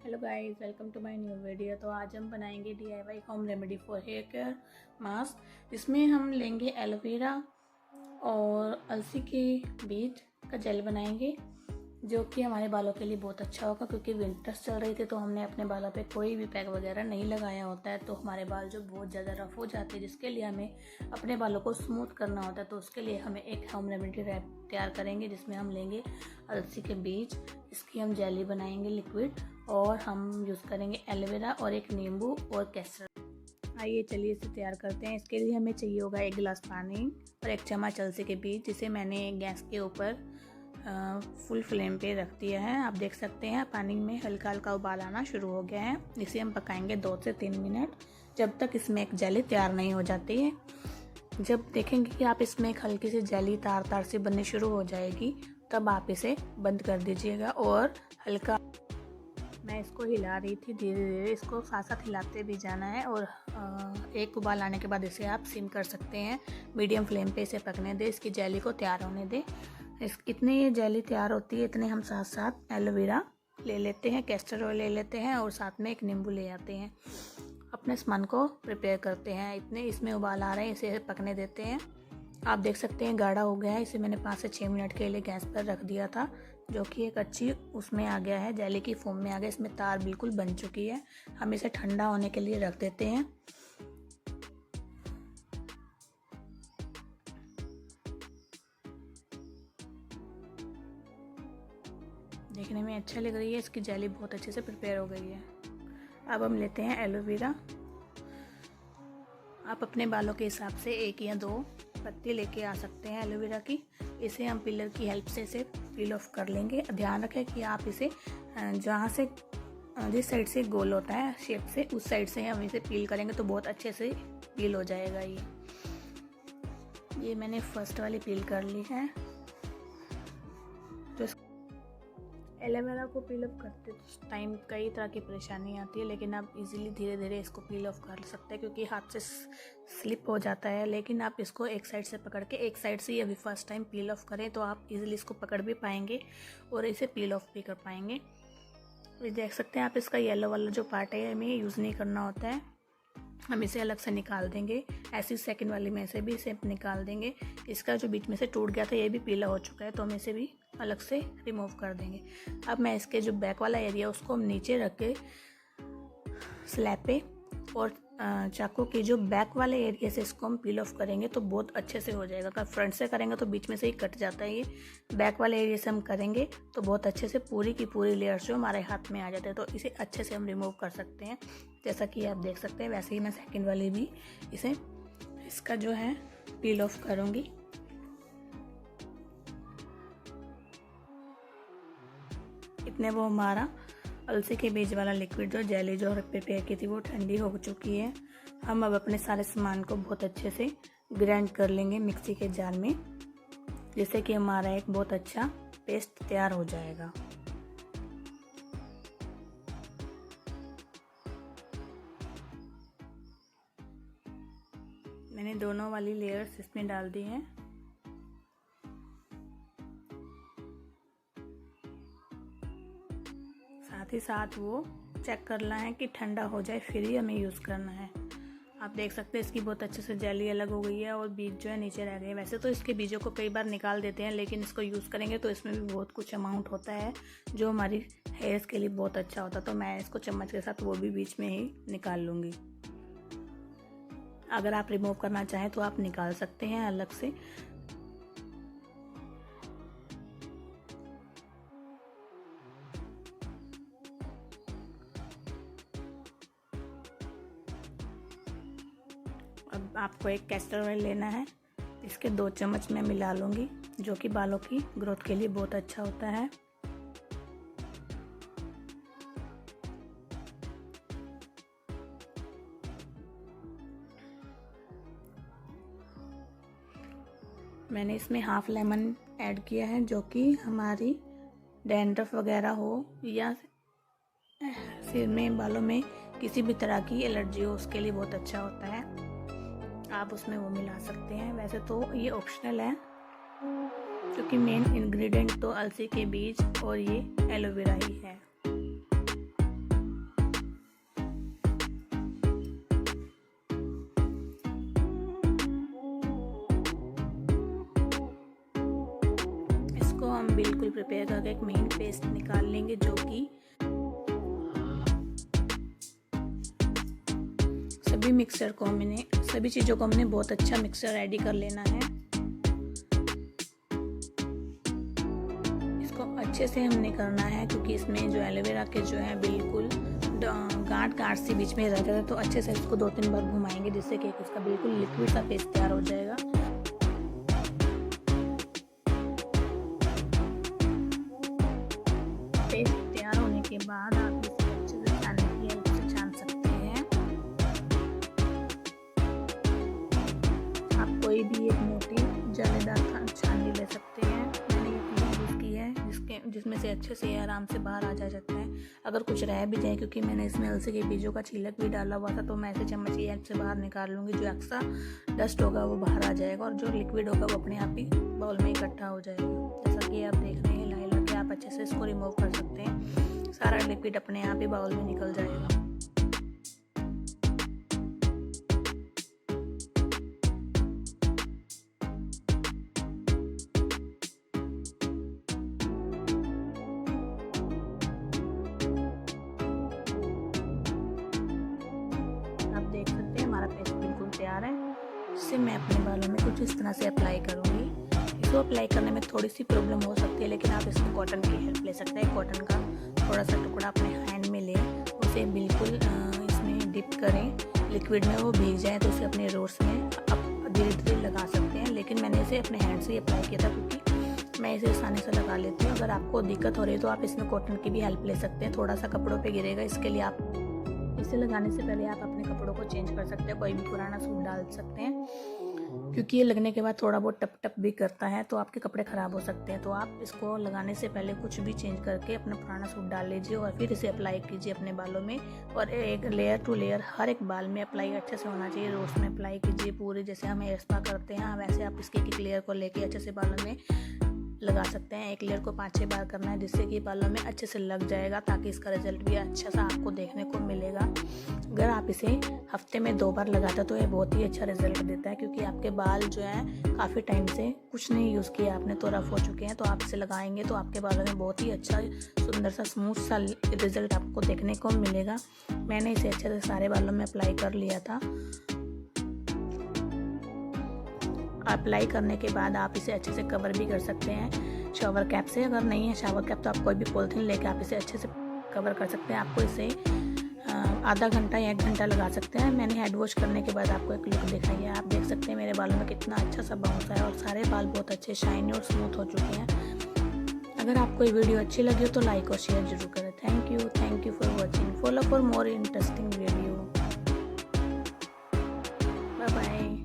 Hello guys, welcome to my new video. तो आज हम बनाएंगे DIY home remedy for hair care mask. इसमें हम लेंगे एलोवेरा और अलसी के बीज का जेल बनाएंगे, जो कि हमारे बालों के लिए बहुत अच्छा होगा। क्योंकि विंटर्स चल रही थी तो हमने अपने बालों पे कोई भी पैक वगैरह नहीं लगाया होता है, तो हमारे बाल जो बहुत ज़्यादा रफ हो जाते हैं, जिसके लिए हमें अपने बालों को स्मूथ करना होता है। तो उसके लिए हमें एक होम रेमेडी तैयार करेंगे, जिसमें हम लेंगे अलसी के बीज, इसकी हम जेली बनाएंगे लिक्विड, और हम यूज़ करेंगे एलोवेरा और एक नींबू और केसर। आइए चलिए इसे तैयार करते हैं। इसके लिए हमें चाहिए होगा 1 गिलास पानी और 1 चम्मच अलसी के बीज, जिसे मैंने गैस के ऊपर फुल फ्लेम पे रख दिया है। आप देख सकते हैं पानी में हल्का हल्का उबाल आना शुरू हो गया है। इसे हम पकाएंगे 2 से 3 मिनट, जब तक इसमें एक जेली तैयार नहीं हो जाती है। जब देखेंगे कि आप इसमें एक हल्की सी जेली तार तार से बननी शुरू हो जाएगी, तब आप इसे बंद कर दीजिएगा और हल्का, मैं इसको हिला रही थी धीरे धीरे, इसको साथ साथ हिलाते भी जाना है। और एक उबाल आने के बाद इसे आप सिम कर सकते हैं, मीडियम फ्लेम पे इसे पकने दें, इसकी जेली को तैयार होने दें। इतनी ये जेली तैयार होती है, इतने हम साथ साथ एलोवेरा ले लेते हैं, कैस्टर ऑयल ले लेते हैं और साथ में एक नींबू ले आते हैं। अपने सामान को प्रिपेयर करते हैं। इतने इसमें उबाल आ रहे हैं, इसे पकने देते हैं। आप देख सकते हैं गाढ़ा हो गया है। इसे मैंने 5 से 6 मिनट के लिए गैस पर रख दिया था, जो कि एक अच्छी उसमें आ गया है, जेली की फॉर्म में आ गया। इसमें तार बिल्कुल बन चुकी है। हम इसे ठंडा होने के लिए रख देते हैं। देखने में अच्छा लग रही है, इसकी जेली बहुत अच्छे से प्रिपेयर हो गई है। अब हम लेते हैं एलोवेरा। आप अपने बालों के हिसाब से 1 या 2 पत्ती लेके आ सकते हैं एलोवेरा की। इसे हम पिलर की हेल्प से इसे पील ऑफ कर लेंगे। ध्यान रखें कि आप इसे जहाँ से, जिस साइड से गोल होता है शेप से, उस साइड से हम इसे पील करेंगे तो बहुत अच्छे से पील हो जाएगा। ये मैंने फर्स्ट वाली पील कर ली है। तो एलोवेरा को पील ऑफ करते टाइम कई तरह की परेशानी आती है, लेकिन आप इजीली धीरे धीरे इसको पील ऑफ कर सकते हैं, क्योंकि हाथ से स्लिप हो जाता है। लेकिन आप इसको एक साइड से पकड़ के, एक साइड से ही अभी फर्स्ट टाइम पील ऑफ करें तो आप इजीली इसको पकड़ भी पाएंगे और इसे पील ऑफ भी कर पाएंगे। ये देख सकते हैं आप, इसका येलो वाला जो पार्ट है हमें यूज़ नहीं करना होता है, हम इसे अलग से निकाल देंगे। ऐसी सेकंड वाली में से भी इसे निकाल देंगे। इसका जो बीच में से टूट गया था ये भी पीला हो चुका है, तो हम इसे भी अलग से रिमूव कर देंगे। अब मैं इसके जो बैक वाला एरिया उसको हम नीचे रख के स्लैब पे, और चाकू के जो बैक वाले एरिया से इसको हम पील ऑफ करेंगे तो बहुत अच्छे से हो जाएगा। अगर फ्रंट से करेंगे तो बीच में से ही कट जाता है। ये बैक वाले एरिया से हम करेंगे तो बहुत अच्छे से पूरी की पूरी लेयर्स जो हमारे हाथ में आ जाते हैं, तो इसे अच्छे से हम रिमूव कर सकते हैं। जैसा कि आप देख सकते हैं, वैसे ही मैं सेकंड वाली भी इसे, इसका जो है पील ऑफ करूँगी। इतने वो हमारा अलसी के बीज वाला लिक्विड जो जेली जो प्रिपेयर की थी वो ठंडी हो चुकी है। हम अब अपने सारे सामान को बहुत अच्छे से ग्राइंड कर लेंगे मिक्सी के जार में, जिससे कि हमारा एक बहुत अच्छा पेस्ट तैयार हो जाएगा। मैंने दोनों वाली लेयर्स इसमें डाल दी हैं। साथ ही साथ वो चेक करना है कि ठंडा हो जाए, फिर ही हमें यूज़ करना है। आप देख सकते हैं इसकी बहुत अच्छे से जेली अलग हो गई है और बीज जो है नीचे रह गए। वैसे तो इसके बीजों को कई बार निकाल देते हैं, लेकिन इसको यूज़ करेंगे तो इसमें भी बहुत कुछ अमाउंट होता है जो हमारी हेयर्स के लिए बहुत अच्छा होता है। तो मैं इसको चम्मच के साथ वो भी बीच में ही निकाल लूँगी। अगर आप रिमूव करना चाहें तो आप निकाल सकते हैं अलग से। अब आपको एक कैस्टर ऑयल लेना है, इसके 2 चम्मच मैं मिला लूँगी, जो कि बालों की ग्रोथ के लिए बहुत अच्छा होता है। मैंने इसमें हाफ लेमन ऐड किया है, जो कि हमारी डैंड्रफ वगैरह हो या सिर में, बालों में किसी भी तरह की एलर्जी हो, उसके लिए बहुत अच्छा होता है। आप उसमें वो मिला सकते हैं। वैसे तो ये ऑप्शनल है, क्योंकि मेन इंग्रेडिएंट तो अलसी के बीज और ये एलोवेरा ही है। हम बिल्कुल प्रिपेयर करके एक महीन पेस्ट निकाल लेंगे, जो कि सभी चीज़ों को हमने बहुत अच्छा मिक्सर रेडी कर लेना है। इसको अच्छे से हमने करना है, क्योंकि इसमें जो एलोवेरा के जो है बिल्कुल गांठ से बीच में रह गया, तो अच्छे से इसको 2-3 बार घुमाएंगे, जिससे कि इसका बिल्कुल लिक्विड सा पेस्ट तैयार हो जाएगा। पेस्ट तैयार होने के बाद आप इसे अच्छे से छानने की हेल्प से छान सकते हैं। आप कोई भी एक मोटी जालीदार छाननी ले सकते हैं। मैंने ये यूज़ की है, जिसमें से अच्छे से आराम से बाहर आ जाता है। अगर कुछ रह भी जाए, क्योंकि मैंने इसमें अलसी के बीजों का छिलक भी डाला हुआ था, तो मैं ऐसे चम्मच की हेल्प से बाहर निकाल लूँगी। जो एक्स्ट्रा डस्ट होगा वो बाहर आ जाएगा, और जो लिक्विड होगा वो अपने आप ही बाउल में इकट्ठा हो जाएगा। जैसा कि आप देख रहे हैं, हिला के आप अच्छे से इसको रिमूव कर सकते हैं। सारा लिक्विड अपने आप ही बाउल में निकल जाएगा। देख सकते हैं हमारा पेस्ट बिल्कुल तैयार है। जिससे मैं अपने बालों में कुछ इस तरह से अप्लाई करूँगी। इसको अप्लाई करने में थोड़ी सी प्रॉब्लम हो सकती है, लेकिन आप इसमें कॉटन की हेल्प ले सकते हैं। कॉटन का थोड़ा सा टुकड़ा अपने हैंड में लें, उसे बिल्कुल इसमें डिप करें लिक्विड में, वो भीग जाए तो उसे अपने रोड्स में आप धीरे धीरे लगा सकते हैं। लेकिन मैंने इसे अपने हैंड से ही अप्लाई किया था, क्योंकि मैं इसे आसानी से लगा लेती हूँ। अगर आपको दिक्कत हो रही है तो आप इसमें कॉटन की भी हेल्प ले सकते हैं। थोड़ा सा कपड़ों पे गिरेगा, इसके लिए आप इसे लगाने से पहले आप अपने कपड़ों को चेंज कर सकते हैं। कोई भी पुराना सूट डाल सकते हैं, क्योंकि ये लगने के बाद थोड़ा बहुत टप टप भी करता है, तो आपके कपड़े ख़राब हो सकते हैं। तो आप इसको लगाने से पहले कुछ भी चेंज करके अपना पुराना सूट डाल लीजिए, और फिर इसे अप्लाई कीजिए अपने बालों में। और एक लेयर टू लेयर हर एक बाल में अप्लाई अच्छे से होना चाहिए। रोज में अप्लाई कीजिए पूरे, जैसे हम हेयर स्पा करते हैं वैसे आप इसके एक लेयर को लेके अच्छे से बालों में लगा सकते हैं। एक लेयर को 5-6 बार करना है, जिससे कि बालों में अच्छे से लग जाएगा, ताकि इसका रिजल्ट भी अच्छा सा आपको देखने को मिलेगा। अगर आप इसे हफ्ते में 2 बार लगाते हैं तो ये बहुत ही अच्छा रिजल्ट देता है, क्योंकि आपके बाल जो है काफ़ी टाइम से कुछ नहीं यूज़ किया आपने, तो रफ हो चुके हैं। तो आप इसे लगाएंगे तो आपके बालों में बहुत ही अच्छा सुंदर सा स्मूथ सा रिजल्ट आपको देखने को मिलेगा। मैंने इसे अच्छे से सारे बालों में अप्लाई कर लिया था। अप्लाई करने के बाद आप इसे अच्छे से कवर भी कर सकते हैं शावर कैप से। अगर नहीं है शावर कैप तो आप कोई भी पॉलिथीन लेके आप इसे अच्छे से कवर कर सकते हैं। आपको इसे आधा घंटा या 1 घंटा लगा सकते हैं। मैंने हेड वॉश करने के बाद आपको एक लुक दिखाई है। आप देख सकते हैं मेरे बालों में कितना अच्छा सा बाउंस है, और सारे बाल बहुत अच्छे शाइनी और स्मूथ हो चुके हैं। अगर आपको ये वीडियो अच्छी लगी हो तो लाइक और शेयर जरूर करें। Thank you for watching. Follow for more interesting video. Bye bye.